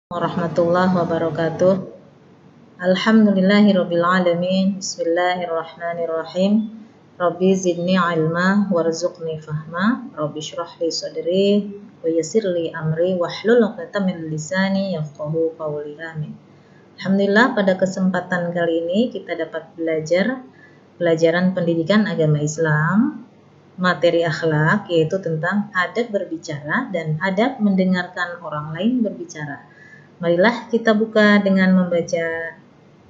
Warahmatullahi wabarakatuh. Alhamdulillahirabbil alamin. Bismillahirrahmanirrahim. Rabbi zidni ilma warzuqni fahma. Rabbi shrah li sadri wa yassir li amri wahlul 'uqdatam min lisani yafqahu qawli. Amin. Alhamdulillah, pada kesempatan kali ini kita dapat belajar pelajaran pendidikan agama Islam, materi akhlak, yaitu tentang adab berbicara dan adab mendengarkan orang lain berbicara. Marilah kita buka dengan membaca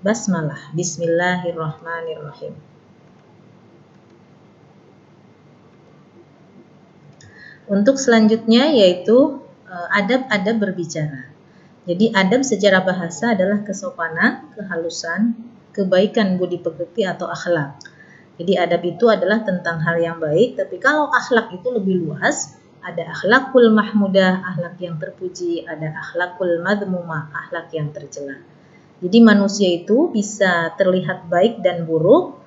basmalah. Bismillahirrahmanirrahim. Untuk selanjutnya yaitu adab-adab berbicara. Jadi adab secara bahasa adalah kesopanan, kehalusan, kebaikan budi pekerti atau akhlak. Jadi adab itu adalah tentang hal yang baik, tapi kalau akhlak itu lebih luas. Ada akhlakul mahmudah, akhlak yang terpuji, ada akhlakul madmumah, akhlak yang tercela. Jadi manusia itu bisa terlihat baik dan buruk,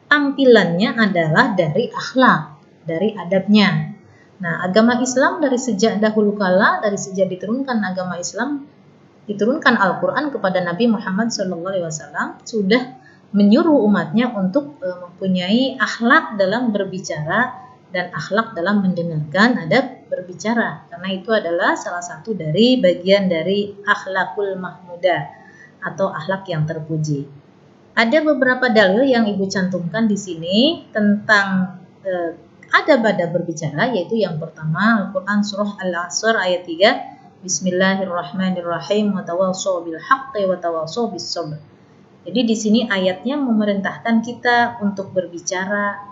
tampilannya adalah dari akhlak, dari adabnya. Nah, agama Islam dari sejak dahulu kala, dari sejak diturunkan agama Islam, diturunkan Al-Quran kepada Nabi Muhammad SAW, sudah menyuruh umatnya untuk mempunyai akhlak dalam berbicara dan akhlak dalam mendengarkan, adab berbicara, karena itu adalah salah satu dari bagian dari akhlakul mahmudah atau akhlak yang terpuji. Ada beberapa dalil yang Ibu cantumkan di sini tentang adab-adab berbicara, yaitu yang pertama Al-Quran surah Al-Asr ayat 3, Bismillahirrahmanirrahim, wa tawassaw bil haqqi wa tawassaw bis sabr. Jadi di sini ayatnya memerintahkan kita untuk berbicara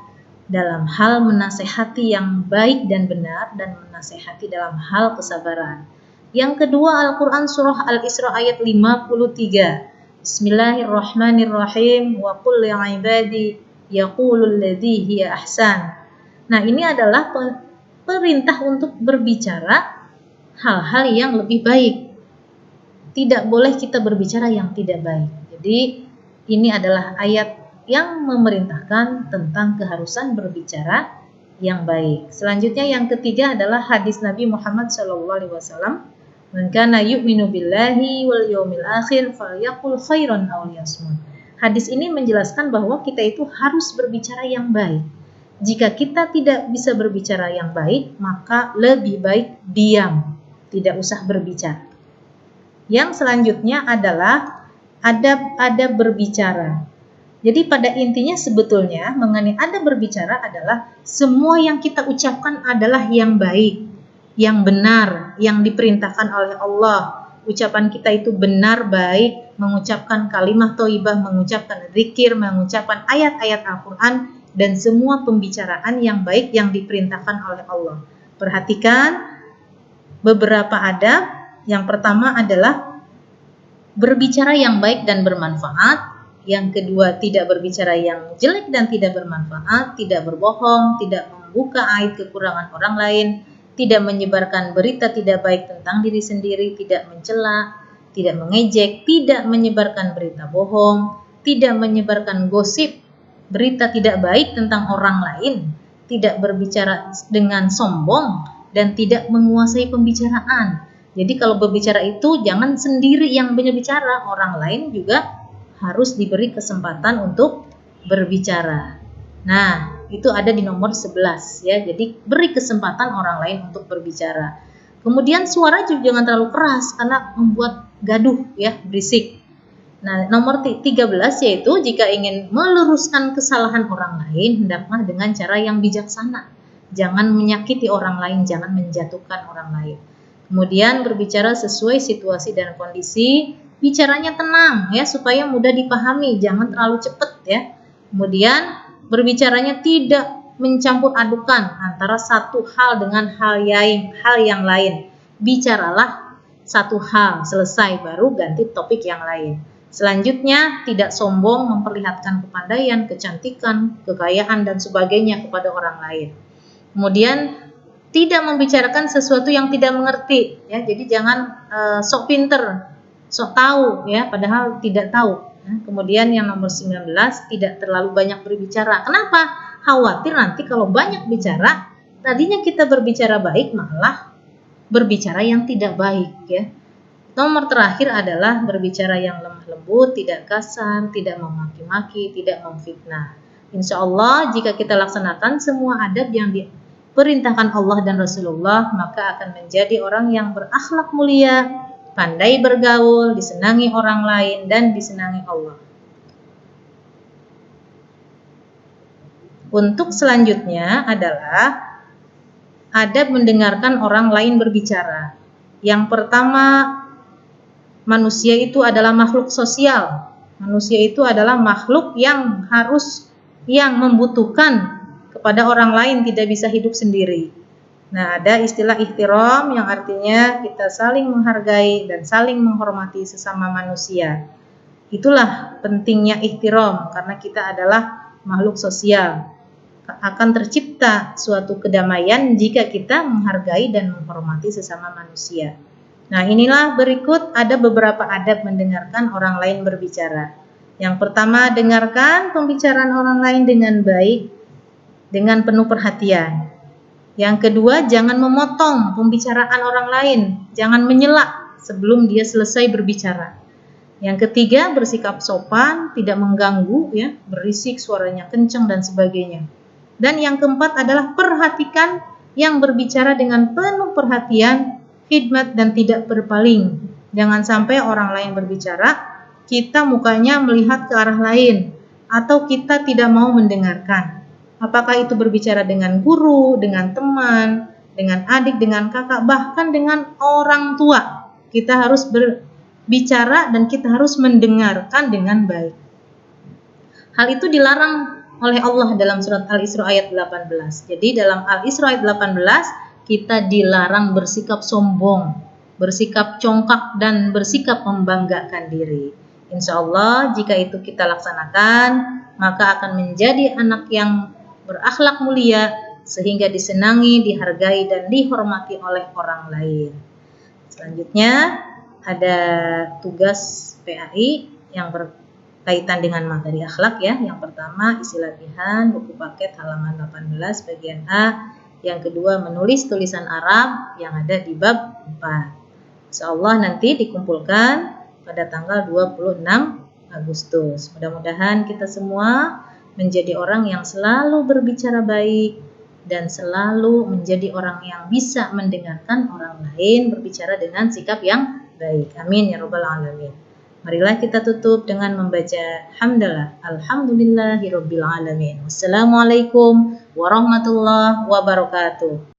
dalam hal menasehati yang baik dan benar, dan menasehati dalam hal kesabaran. Yang kedua Al-Quran surah Al-Isra ayat 53, Bismillahirrahmanirrahim, wa qul li'ibadi yaqulul ladzi hiya ahsan. Nah, ini adalah perintah untuk berbicara hal-hal yang lebih baik. Tidak boleh kita berbicara yang tidak baik. Jadi ini adalah ayat yang memerintahkan tentang keharusan berbicara yang baik. Selanjutnya yang ketiga adalah hadis Nabi Muhammad SAW. Man kana yu'minu billahi wal yawmil akhir falyaqul khairan aw liyasmut. Hadis ini menjelaskan bahwa kita itu harus berbicara yang baik. Jika kita tidak bisa berbicara yang baik, maka lebih baik diam, tidak usah berbicara. Yang selanjutnya adalah adab-adab berbicara. Jadi pada intinya sebetulnya mengenai adab berbicara adalah semua yang kita ucapkan adalah yang baik, yang benar, yang diperintahkan oleh Allah. Ucapan kita itu benar, baik, mengucapkan kalimah thayyibah, mengucapkan zikir, mengucapkan ayat-ayat Al-Quran, dan semua pembicaraan yang baik yang diperintahkan oleh Allah. Perhatikan beberapa adab. Yang pertama adalah berbicara yang baik dan bermanfaat. Yang kedua, tidak berbicara yang jelek dan tidak bermanfaat, tidak berbohong, tidak membuka aib kekurangan orang lain, tidak menyebarkan berita tidak baik tentang diri sendiri, tidak mencela, tidak mengejek, tidak menyebarkan berita bohong, tidak menyebarkan gosip, berita tidak baik tentang orang lain, tidak berbicara dengan sombong, dan tidak menguasai pembicaraan. Jadi kalau berbicara itu jangan sendiri yang berbicara, orang lain juga harus diberi kesempatan untuk berbicara. Nah, itu ada di nomor 11 ya. Jadi beri kesempatan orang lain untuk berbicara. Kemudian suara juga jangan terlalu keras karena membuat gaduh ya, berisik. Nah, nomor 13 yaitu jika ingin meluruskan kesalahan orang lain, hendaklah dengan cara yang bijaksana. Jangan menyakiti orang lain, jangan menjatuhkan orang lain. Kemudian berbicara sesuai situasi dan kondisi. Bicaranya tenang ya supaya mudah dipahami, jangan terlalu cepat ya. Kemudian berbicaranya tidak mencampur adukan antara satu hal dengan hal yang lain. Bicaralah satu hal, selesai baru ganti topik yang lain. Selanjutnya tidak sombong, memperlihatkan kepandaian, kecantikan, kekayaan dan sebagainya kepada orang lain. Kemudian tidak membicarakan sesuatu yang tidak mengerti ya. Jadi jangan sok pinter, sok tahu ya, padahal tidak tahu. Kemudian yang nomor 19, tidak terlalu banyak berbicara. Kenapa? Khawatir nanti kalau banyak bicara, tadinya kita berbicara baik malah berbicara yang tidak baik ya. Nomor terakhir adalah berbicara yang lemah lembut, tidak kasar, tidak memaki-maki, tidak memfitnah. Insya Allah jika kita laksanakan semua adab yang diperintahkan Allah dan Rasulullah, maka akan menjadi orang yang berakhlak mulia, pandai bergaul, disenangi orang lain, dan disenangi Allah. Untuk selanjutnya adalah adab mendengarkan orang lain berbicara. Yang pertama, manusia itu adalah makhluk sosial. Manusia itu adalah makhluk yang membutuhkan kepada orang lain, tidak bisa hidup sendiri. Nah, ada istilah ihtiram yang artinya kita saling menghargai dan saling menghormati sesama manusia. Itulah pentingnya ihtiram, karena kita adalah makhluk sosial. Akan tercipta suatu kedamaian jika kita menghargai dan menghormati sesama manusia. Nah, inilah berikut ada beberapa adab mendengarkan orang lain berbicara. Yang pertama, dengarkan pembicaraan orang lain dengan baik, dengan penuh perhatian. Yang kedua, jangan memotong pembicaraan orang lain, jangan menyela sebelum dia selesai berbicara. Yang ketiga, bersikap sopan, tidak mengganggu, berisik, suaranya kencang dan sebagainya. Dan yang keempat adalah perhatikan yang berbicara dengan penuh perhatian, khidmat dan tidak berpaling. Jangan sampai orang lain berbicara, kita mukanya melihat ke arah lain, atau kita tidak mau mendengarkan. Apakah itu berbicara dengan guru, dengan teman, dengan adik, dengan kakak, bahkan dengan orang tua. Kita harus berbicara dan kita harus mendengarkan dengan baik. Hal itu dilarang oleh Allah dalam surat Al-Isra ayat 18. Jadi dalam Al-Isra ayat 18 kita dilarang bersikap sombong, bersikap congkak dan bersikap membanggakan diri. Insya Allah jika itu kita laksanakan, maka akan menjadi anak yang berakhlak mulia sehingga disenangi, dihargai dan dihormati oleh orang lain. Selanjutnya ada tugas PAI yang berkaitan dengan materi akhlak Yang pertama isi latihan buku paket halaman 18 bagian A. Yang kedua menulis tulisan Arab yang ada di bab 4. Insyaallah nanti dikumpulkan pada tanggal 26 Agustus. Mudah-mudahan kita semua menjadi orang yang selalu berbicara baik dan selalu menjadi orang yang bisa mendengarkan orang lain berbicara dengan sikap yang baik. Amin ya rabbal alamin. Marilah kita tutup dengan membaca hamdalah. Alhamdulillahirabbil alamin. Wassalamualaikum warahmatullahi wabarakatuh.